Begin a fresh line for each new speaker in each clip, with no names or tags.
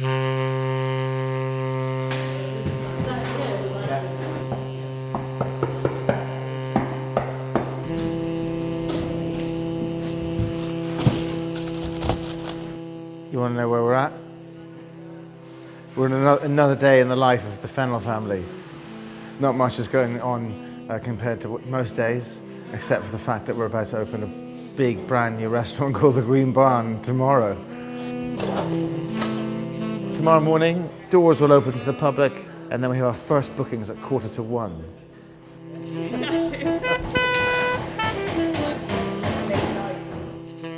You want to know where we're at? We're in another day in the life of the Fennell family. Not much is going on compared to most days, except for the fact that we're about to open a big brand new restaurant called the Green Barn tomorrow. Tomorrow morning, doors will open to the public, and then we have our first bookings at 1:45.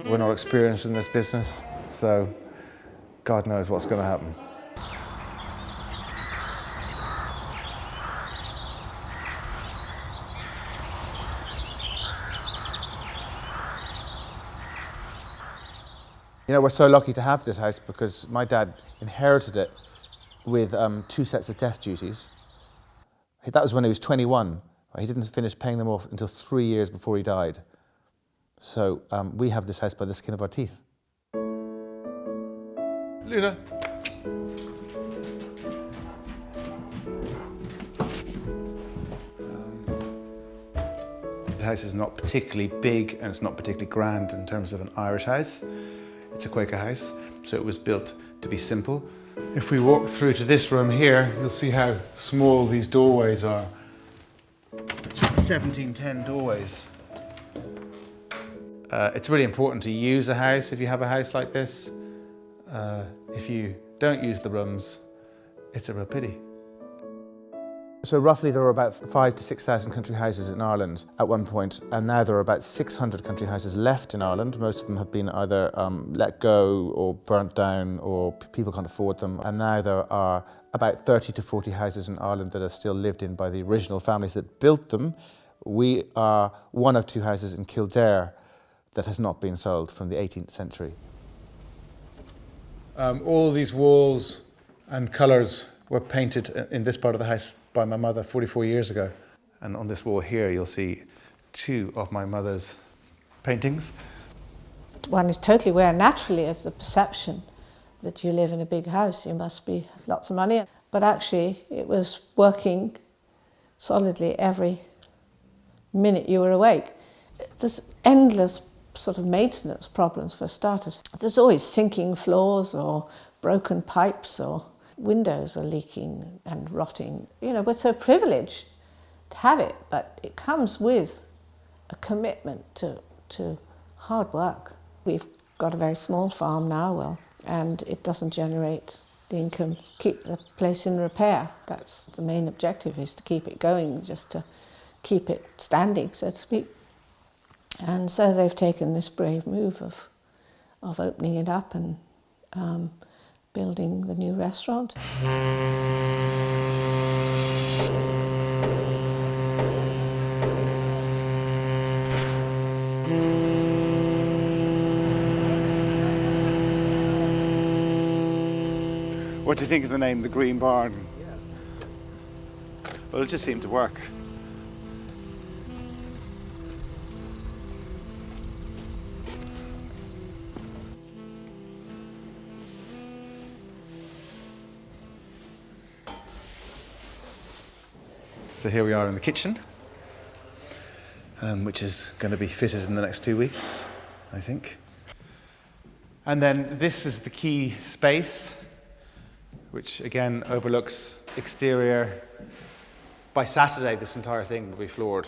We're not experienced in this business, so God knows what's going to happen. You know, we're so lucky to have this house because my dad inherited it with 2 sets of death duties. That was when he was 21. He didn't finish paying them off until 3 years before he died. So we have this house by the skin of our teeth. Luna. The house is not particularly big and it's not particularly grand in terms of an Irish house. It's a Quaker house, so it was built to be simple. If we walk through to this room here, you'll see how small these doorways are. 1710 doorways. It's really important to use a house if you have a house like this. If you don't use the rooms, it's a real pity. So roughly there were about 5,000 to 6,000 country houses in Ireland at one point, and now there are about 600 country houses left in Ireland. Most of them have been either let go or burnt down, or people can't afford them. And now there are about 30 to 40 houses in Ireland that are still lived in by the original families that built them. We are one of 2 houses in Kildare that has not been sold from the 18th century. All these walls and colours were painted in this part of the house by my mother 44 years ago. And on this wall here, you'll see 2 of my mother's paintings.
One is totally aware naturally of the perception that you live in a big house, you must be lots of money. But actually, it was working solidly every minute you were awake. There's endless sort of maintenance problems for starters. There's always sinking floors or broken pipes or windows are leaking and rotting. You know, we're so privileged to have it, but it comes with a commitment to hard work. We've got a very small farm now, and it doesn't generate the income to keep the place in repair. That's the main objective, is to keep it going, just to keep it standing, so to speak. And so they've taken this brave move of opening it up and building the new restaurant.
What do you think of the name, the Green Barn? Well, it just seemed to work. So here we are in the kitchen, which is going to be fitted in the next 2 weeks, I think. And then this is the key space, which again overlooks exterior. By Saturday, this entire thing will be floored.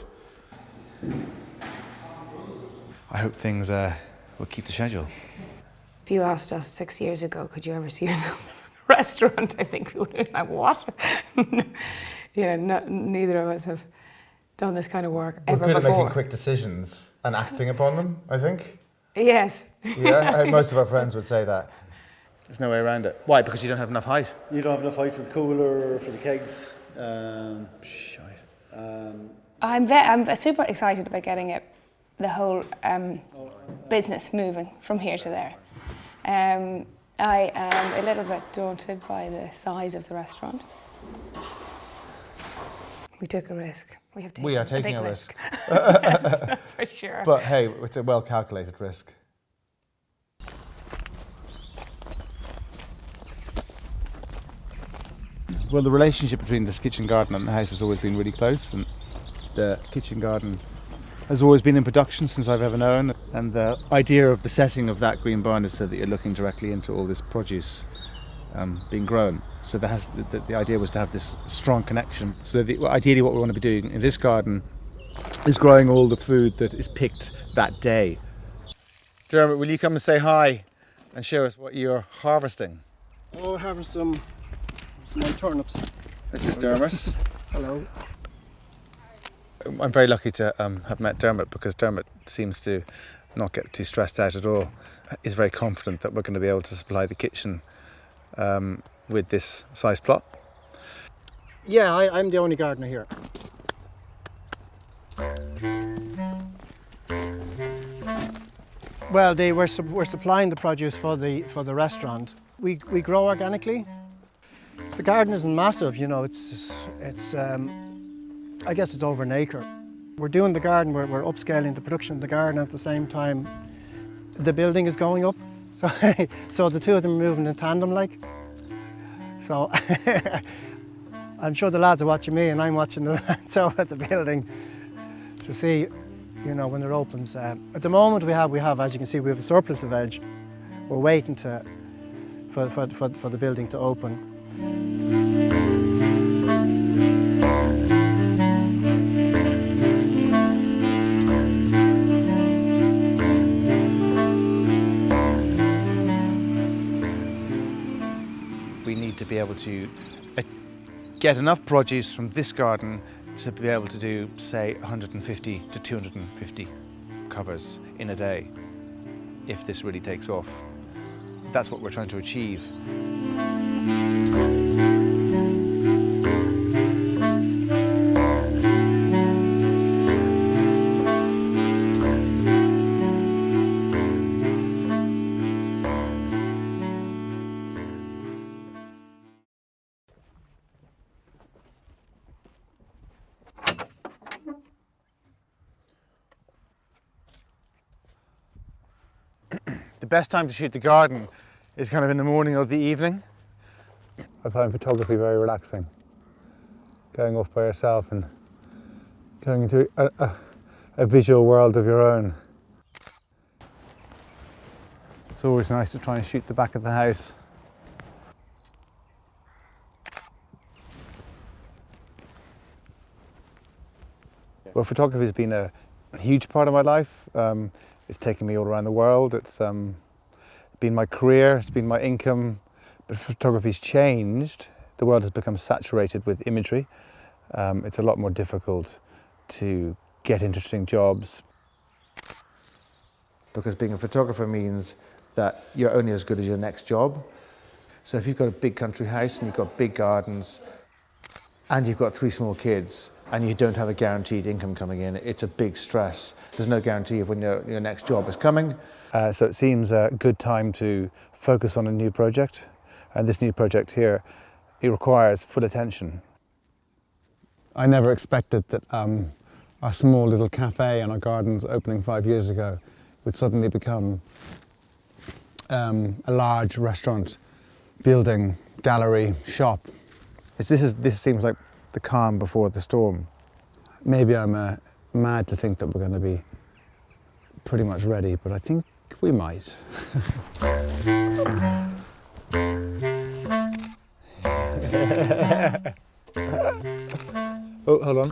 I hope things will keep the schedule.
If you asked us 6 years ago, could you ever see yourself in a restaurant? I think we would have been like, what? You know, neither of us have done this kind of work ever before.
We're good at making quick decisions and acting upon them, I think.
Yes.
Yeah, most of our friends would say that. There's no way around it. Why? Because you don't have enough height?
You don't have enough height for the cooler, for the kegs.
I'm super excited about getting the whole business moving from here to there. I am a little bit daunted by the size of the restaurant.
We took a risk.
We are taking a risk.
Yes, for sure.
But hey, it's a well-calculated risk. Well, the relationship between this kitchen garden and the house has always been really close, and the kitchen garden has always been in production since I've ever known. And the idea of the setting of that green barn is so that you're looking directly into all this produce being grown. So the idea was to have this strong connection. So ideally what we want to be doing in this garden is growing all the food that is picked that day. Dermot, will you come and say hi and show us what you're harvesting?
Oh, having some turnips.
This is Dermot.
Hello.
I'm very lucky to have met Dermot, because Dermot seems to not get too stressed out at all. He's very confident that we're going to be able to supply the kitchen with this size plot.
Yeah, I'm the only gardener here. Well, we're supplying the produce for the restaurant. We grow organically. The garden isn't massive, you know. It's I guess it's over an acre. We're doing the garden. We're upscaling the production of the garden at the same time. The building is going up, so the two of them are moving in tandem, like. So I'm sure the lads are watching me, and I'm watching the lads over at the building to see, you know, when it opens. At the moment, we have, as you can see, we have a surplus of veg. We're waiting for the building to open.
We need to be able to get enough produce from this garden to be able to do, say, 150 to 250 covers in a day, if this really takes off. That's what we're trying to achieve. The best time to shoot the garden is kind of in the morning or the evening. I find photography very relaxing. Going off by yourself and going into a visual world of your own. It's always nice to try and shoot the back of the house. Well, photography has been a huge part of my life. It's taken me all around the world. It's been my career, it's been my income, but photography's changed. The world has become saturated with imagery. It's a lot more difficult to get interesting jobs, because being a photographer means that you're only as good as your next job. So if you've got a big country house and you've got big gardens and you've got 3 small kids and you don't have a guaranteed income coming in, it's a big stress. There's no guarantee of when your next job is coming. So it seems a good time to focus on a new project. And this new project here, it requires full attention. I never expected that a small little cafe in our gardens opening 5 years ago would suddenly become a large restaurant, building, gallery, shop. This seems like the calm before the storm. Maybe I'm mad to think that we're going to be pretty much ready, but I think we might. Oh, hold on.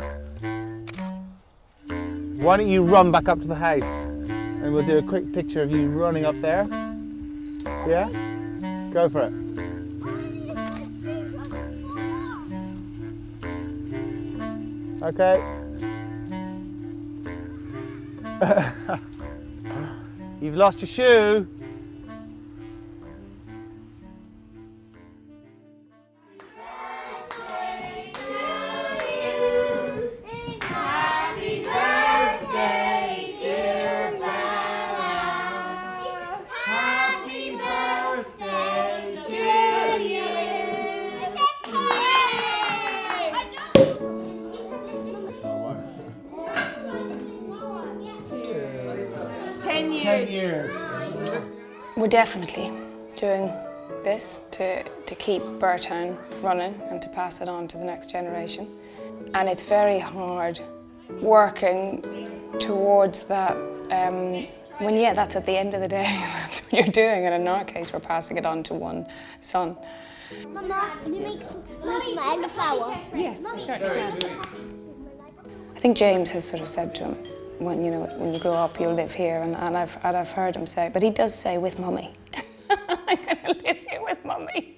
Why don't you run back up to the house and we'll do a quick picture of you running up there. Yeah? Go for it. Okay. You've lost your shoe.
Happy birthday, dear Bella. Happy birthday to you.
10 years. We're definitely doing this to keep Burtown running and to pass it on to the next generation. And it's very hard working towards that when, yeah, that's at the end of the day, that's what you're doing. And in our case, we're passing it on to one son.
Mama, can you make my elderflower?
Yes, I certainly can. I think James has sort of said to him, when you grow up, you'll live here, and I've heard him say, but he does say, with mummy. I'm gonna live here with mummy.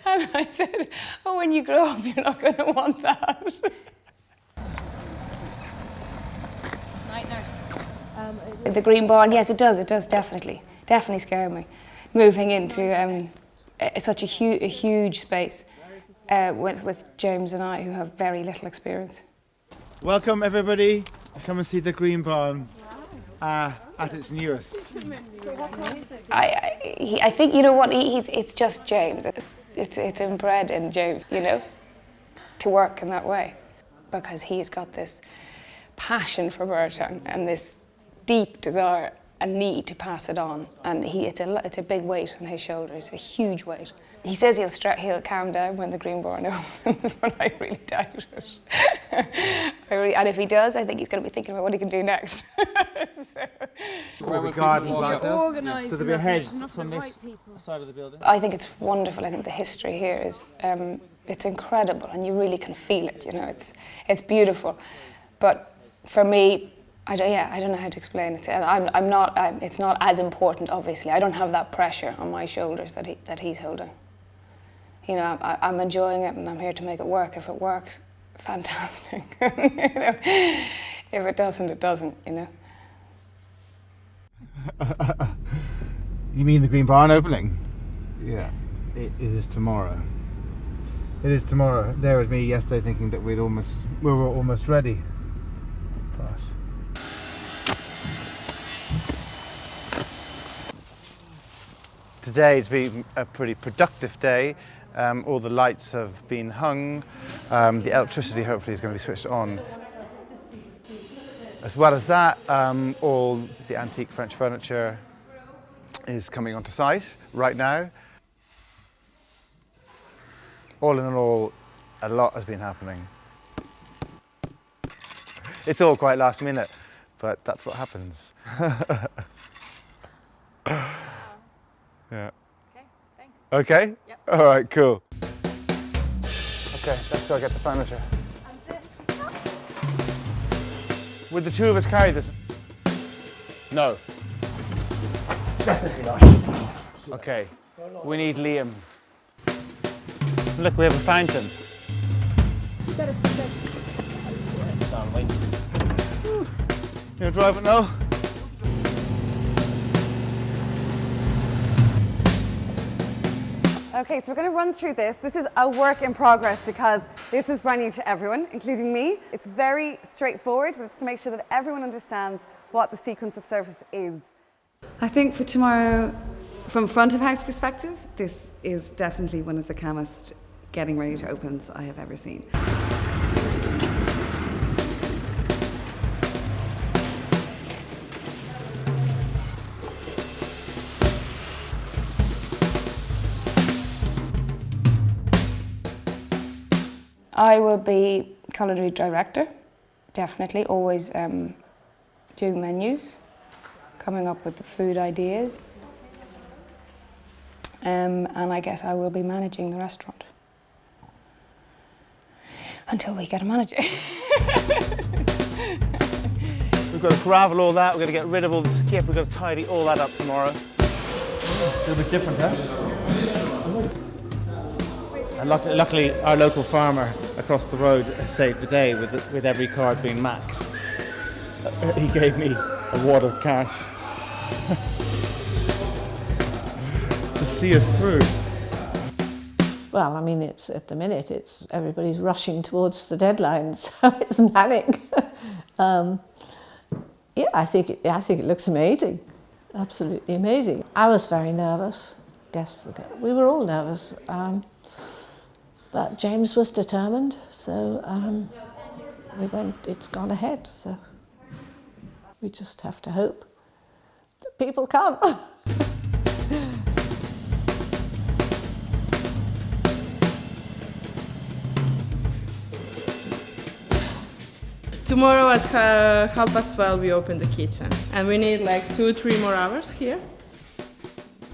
And I said, oh, when you grow up, you're not gonna want that. Night nurse. The green barn, yes, it does definitely scare me. Moving into such a huge space with James and I, who have very little experience.
Welcome everybody, come and see the Green Barn at its newest.
I think, you know what, it's just James. It's inbred in James, to work in that way. Because he's got this passion for Burtown and this deep desire and need to pass it on. And it's a big weight on his shoulders, a huge weight. He says he'll calm down when the Green Barn opens, but I really doubt it. And if he does, I think he's going to be thinking about what he can do next.
Where we garden so there'll be a hedge from this side of the building.
I think it's wonderful. I think the history here is it's incredible, and you really can feel it. It's beautiful. But for me, I don't know how to explain it. It's not as important, obviously. I don't have that pressure on my shoulders that he's holding. I'm enjoying it, and I'm here to make it work. If it works, fantastic. If it doesn't, it doesn't.
You mean the Green Barn opening? Yeah, it is tomorrow. It is tomorrow. There was me yesterday thinking that we were almost ready. Gosh. Today it's been a pretty productive day. All the lights have been hung. The electricity hopefully is going to be switched on. As well as that, all the antique French furniture is coming onto site right now. All in all, a lot has been happening. It's all quite last minute, but that's what happens. Yeah.
Okay, thanks.
Okay?
Yep.
All right, cool. Okay, let's go get the furniture. Would the two of us carry this? No. Definitely not. Okay, we need Liam. Look, we have a fountain. You gonna drive it now?
Okay, so we're going to run through this. This is a work in progress because this is brand new to everyone, including me. It's very straightforward, but it's to make sure that everyone understands what the sequence of service is. I think for tomorrow, from front of house perspective, this is definitely one of the calmest getting ready to opens I have ever seen.
I will be culinary director, definitely, always doing menus, coming up with the food ideas, and I guess I will be managing the restaurant until we get a manager.
We've got to gravel all that, we've got to get rid of all the skip, we've got to tidy all that up tomorrow. A little bit different, huh? And luckily, our local farmer across the road has saved the day with every card being maxed. He gave me a wad of cash to see us through.
Well, I mean, it's at the minute, everybody's rushing towards the deadline, so it's manic. Yeah, I think it looks amazing, absolutely amazing. I was very nervous. Guess we were all nervous. But James was determined, so it's gone ahead, so we just have to hope that people come.
Tomorrow at 12:30 we open the kitchen, and we need like 2-3 more hours here.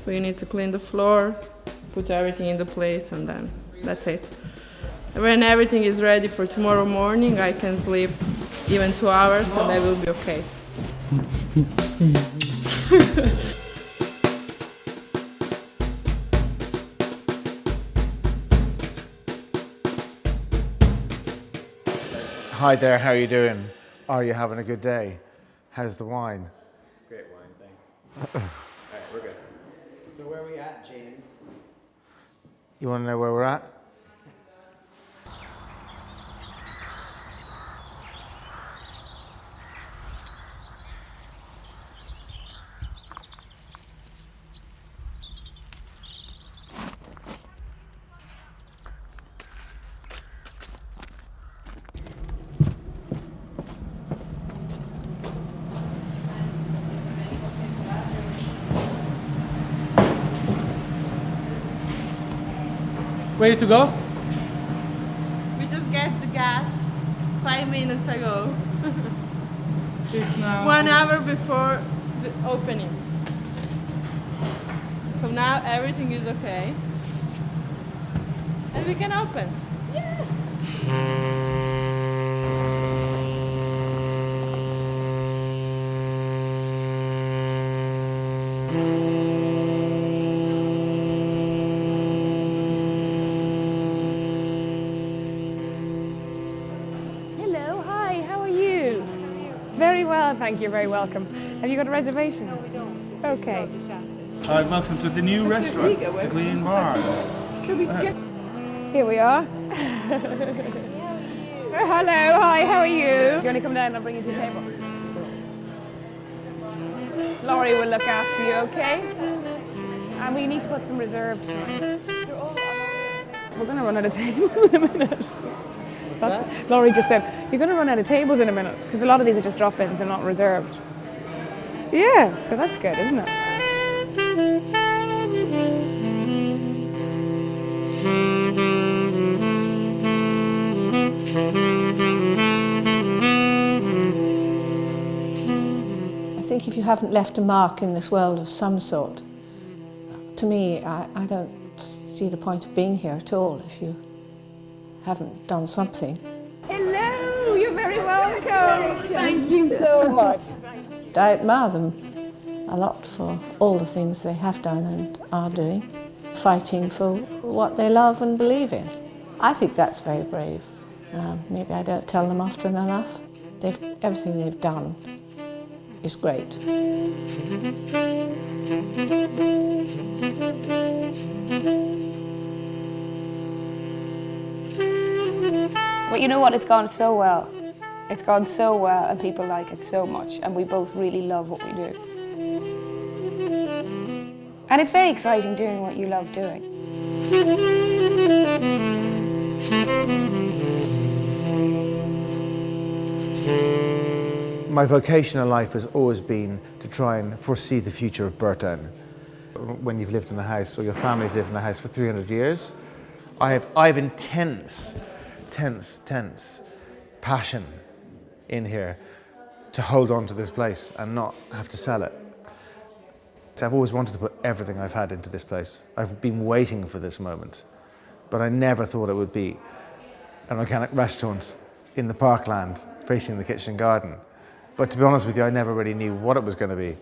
We need to clean the floor, put everything in the place, and then that's it. When everything is ready for tomorrow morning, I can sleep even 2 hours and I will be okay.
Hi there, how are you doing? Are you having a good day? How's the wine?
It's great wine, thanks. All right, we're good. So where are we at, James?
You want to know where we're at?
Ready to go?
We just get the gas 5 minutes ago.
It's now
1 hour before the opening. So now everything is okay. And we can open.
Hello, hi, how are you? Very well, thank you, very welcome. Have you got a reservation? No, we don't. Okay.
Hi, welcome to the new restaurant, the Green Bar.
Here we are. Hello, hi, how are you? Do you want to come down and I'll bring you to the table? Laurie will look after you, okay? And we need to put some reserved signs. We're going to run out of tables in a minute. Laurie just said, you're going to run out of tables in a minute, because a lot of these are just drop-ins, they're not reserved. Yeah, so that's good, isn't it?
I think if you haven't left a mark in this world of some sort, to me, I don't see the point of being here at all if you haven't done something.
Hello, you're very welcome. Thank you so much.
I admire them a lot for all the things they have done and are doing, fighting for what they love and believe in. I think that's very brave. Maybe I don't tell them often enough. Everything they've done is great.
But you know what, it's gone so well. It's gone so well and people like it so much and we both really love what we do. And it's very exciting doing what you love doing.
My vocation in life has always been to try and foresee the future of Burtown. When you've lived in a house, or your family's lived in a house for 300 years, I have intense passion in here to hold on to this place and not have to sell it. So I've always wanted to put everything I've had into this place. I've been waiting for this moment, but I never thought it would be an organic restaurant in the parkland facing the kitchen garden. But to be honest with you, I never really knew what it was going to be.